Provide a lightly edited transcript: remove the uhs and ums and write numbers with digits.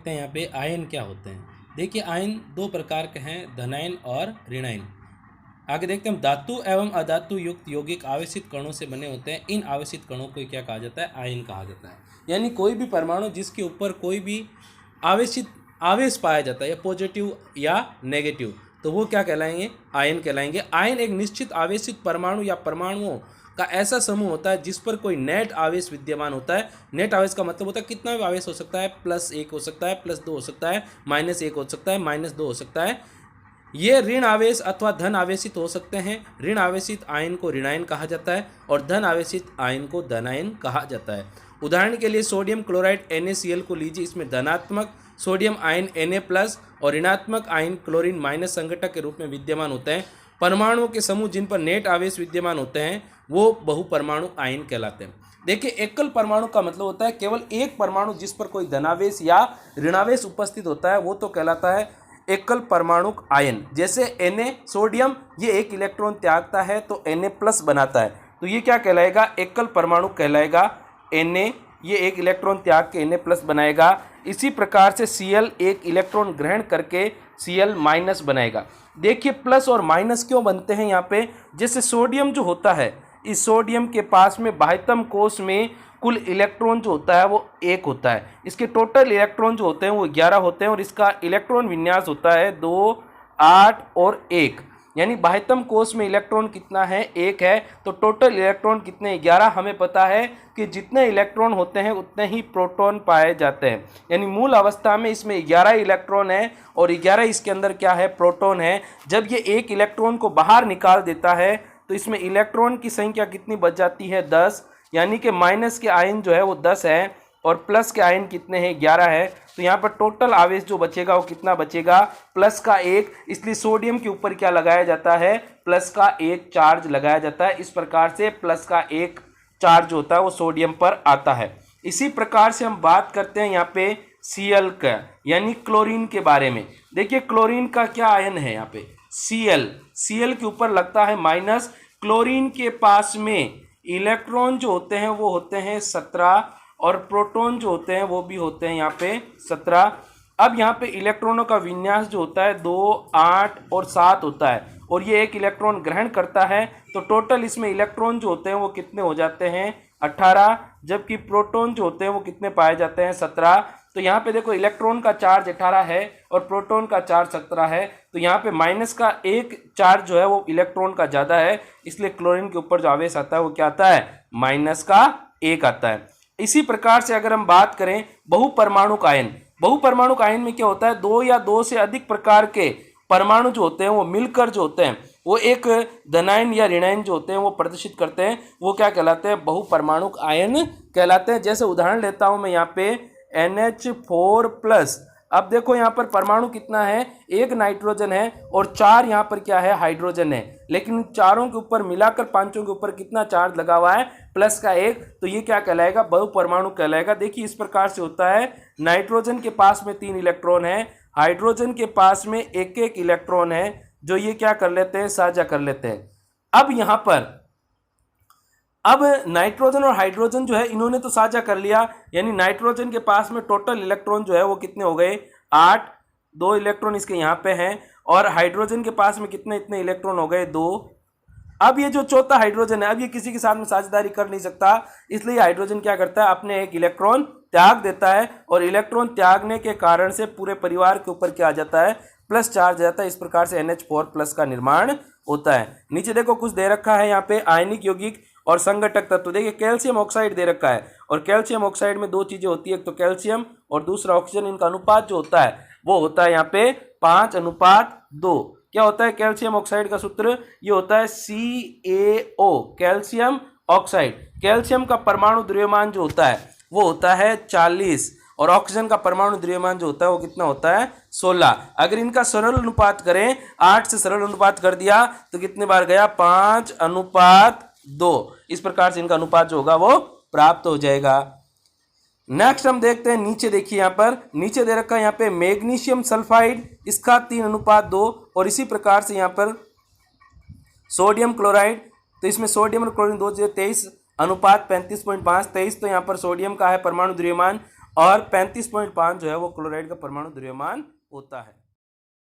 हैं यहाँ पे आयन क्या होते हैं। देखिए आयन दो प्रकार के हैं, धनायन और ऋणायन। आगे देखते हैं हम, धातु एवं अधातु युक्त यौगिक आवेशित कणों से बने होते हैं। इन आवेशित कणों को क्या कहा जाता है? आयन कहा जाता है। यानी कोई भी परमाणु जिसके ऊपर कोई भी आवेशित आवेश पाया जाता है, या पॉजिटिव या नेगेटिव, तो वो क्या कहलाएंगे? आयन कहलाएंगे। आयन एक निश्चित आवेशित परमाणु या परमाणुओं का ऐसा समूह होता है जिस पर कोई नेट आवेश विद्यमान होता है। नेट आवेश का मतलब होता है कितना भी आवेश हो सकता है, +1 हो सकता है, +2 हो सकता है, -1 हो सकता है, -2 हो सकता है। ये ऋण आवेश अथवा धन आवेशित हो सकते हैं। ऋण आवेशित आयन को ऋणायन कहा जाता है और धन आवेशित आयन को धनायन कहा जाता है। उदाहरण के लिए सोडियम क्लोराइड NaCl को लीजिए। इसमें धनात्मक सोडियम आयन Na+ और ऋणात्मक आयन क्लोरीन - संघटक के रूप में विद्यमान होते हैं। परमाणुओं के समूह जिन पर नेट आवेश विद्यमान होते हैं वो बहुपरमाणु आयन कहलाते हैं। देखिए एकल परमाणु का मतलब होता है केवल एक परमाणु जिस पर कोई धनावेश या ऋणावेश उपस्थित होता है, वो तो कहलाता है एकल परमाणु आयन। जैसे Na सोडियम, ये एक इलेक्ट्रॉन त्यागता है तो Na+ बनाता है, तो ये क्या कहलाएगा? एकल परमाणु कहलाएगा। Na ये एक इलेक्ट्रॉन त्याग के Na+ बनाएगा। इसी प्रकार से Cl एक इलेक्ट्रॉन ग्रहण करके Cl- बनाएगा। देखिए प्लस और माइनस क्यों बनते हैं यहाँ पे? जैसे सोडियम जो होता है, इस सोडियम के पास में बाह्यतम कोश में कुल इलेक्ट्रॉन जो होता है वो 1 होता है। इसके टोटल इलेक्ट्रॉन जो होते हैं वो 11 होते हैं और इसका इलेक्ट्रॉन विन्यास होता है 2, 8 और 1। यानी बाह्यतम कोश में इलेक्ट्रॉन कितना है? 1 है। तो टोटल इलेक्ट्रॉन कितने? 11। हमें पता है कि जितने इलेक्ट्रॉन होते हैं उतने ही प्रोटॉन पाए जाते हैं। यानी मूल अवस्था में इसमें 11 इलेक्ट्रॉन है और 11 इसके अंदर क्या है? प्रोटॉन है। जब ये एक इलेक्ट्रॉन को बाहर निकाल देता है तो इसमें इलेक्ट्रॉन की संख्या कितनी बच जाती है? 10। यानी कि माइनस के आयन जो है वो 10 है और प्लस के आयन कितने हैं? 11 है। तो यहाँ पर टोटल आवेश जो बचेगा वो कितना बचेगा? +1। इसलिए सोडियम के ऊपर क्या लगाया जाता है? +1 चार्ज लगाया जाता है। इस प्रकार से +1 चार्ज होता है वो सोडियम पर आता है। इसी प्रकार से हम बात करते हैं यहाँ पे Cl का, यानी क्लोरीन के बारे में। देखिए क्लोरीन का क्या आयन है यहाँ पे? Cl के ऊपर लगता है माइनस। क्लोरीन के पास में इलेक्ट्रॉन जो होते हैं वो होते हैं 17 और प्रोटॉन जो होते हैं वो भी होते हैं यहाँ पे 17। अब यहाँ पे इलेक्ट्रॉनों का विन्यास जो होता है 2, 8 और 7 होता है और ये एक इलेक्ट्रॉन ग्रहण करता है। तो टोटल इसमें इलेक्ट्रॉन जो होते हैं वो कितने हो जाते हैं? 18। जबकि प्रोटॉन जो होते हैं वो कितने पाए जाते हैं? 17। तो यहाँ पे देखो इलेक्ट्रॉन का चार्ज 18 है और प्रोटॉन का चार्ज 17 है। तो यहाँ पे माइनस का 1 चार्ज जो है वो इलेक्ट्रॉन का ज़्यादा है, इसलिए क्लोरीन के ऊपर जो आवेश आता है वो क्या आता है? -1 आता है। इसी प्रकार से अगर हम बात करें बहुपरमाणुक आयन, बहुपरमाणुक आयन में क्या होता है? 2 या 2 से अधिक प्रकार के परमाणु जो होते हैं वो मिलकर जो होते हैं वो एक धनायन या ऋणायन जो होते हैं वो प्रदर्शित करते हैं। वो क्या कहलाते हैं? बहुपरमाणुक आयन कहलाते हैं। जैसे उदाहरण लेता हूं मैं यहाँ पे NH4+। अब देखो यहाँ पर परमाणु कितना है? 1 नाइट्रोजन है और 4 यहाँ पर क्या है? हाइड्रोजन है। लेकिन चारों के ऊपर मिलाकर पांचों के ऊपर कितना चार्ज लगा हुआ है? +1। तो ये क्या कहलाएगा? बहुपरमाणु कहलाएगा। देखिए इस प्रकार से होता है। नाइट्रोजन के पास में 3 इलेक्ट्रॉन है, हाइड्रोजन के पास में 1-1 इलेक्ट्रॉन है, जो ये क्या कर लेते हैं? साझा कर लेते हैं। अब यहाँ पर अब नाइट्रोजन और हाइड्रोजन जो है इन्होंने तो साझा कर लिया, यानी नाइट्रोजन के पास में टोटल इलेक्ट्रॉन जो है वो कितने हो गए? 8। 2 इलेक्ट्रॉन इसके यहाँ पे हैं और हाइड्रोजन के पास में कितने इतने इलेक्ट्रॉन हो गए? 2। अब ये जो चौथा हाइड्रोजन है, अब ये किसी के साथ में साझेदारी कर नहीं सकता, इसलिए हाइड्रोजन क्या करता है? अपने एक इलेक्ट्रॉन त्याग देता है और इलेक्ट्रॉन त्यागने के कारण से पूरे परिवार के ऊपर क्या आ जाता है? प्लस चार्ज आ जाता है। इस प्रकार से NH4+ का निर्माण होता है। नीचे देखो कुछ दे रखा है यहाँ पे आयनिक यौगिक और संघटक तत्व। देखिए कैल्शियम ऑक्साइड दे रखा है और कैल्शियम ऑक्साइड में 2 चीजें होती है, एक तो कैल्शियम और दूसरा ऑक्सीजन। इनका अनुपात जो होता है वो होता है यहाँ पे 5:2। क्या होता है कैल्शियम ऑक्साइड का सूत्र? ये होता है CaO, कैल्शियम ऑक्साइड। कैल्शियम का परमाणु द्रव्यमान जो होता है वो होता है 40 और ऑक्सीजन का परमाणु द्रव्यमान जो होता है वो कितना होता है? 16। अगर इनका सरल अनुपात करें, 8 से सरल अनुपात कर दिया तो कितने बार गया? 5:2। इस प्रकार से इनका अनुपात जो होगा वो प्राप्त हो जाएगा। नेक्स्ट हम देखते हैं, नीचे देखिए यहाँ पर नीचे दे रखा है यहाँ पे मैग्नीशियम सल्फाइड, इसका 3:2 और इसी प्रकार से यहाँ पर सोडियम क्लोराइड, तो इसमें सोडियम और क्लोरीन 2 23 अनुपात 35.5। 23 तो यहाँ पर सोडियम का है परमाणु द्रव्यमान और 35.5 जो है वो क्लोराइड का परमाणु द्रव्यमान होता है।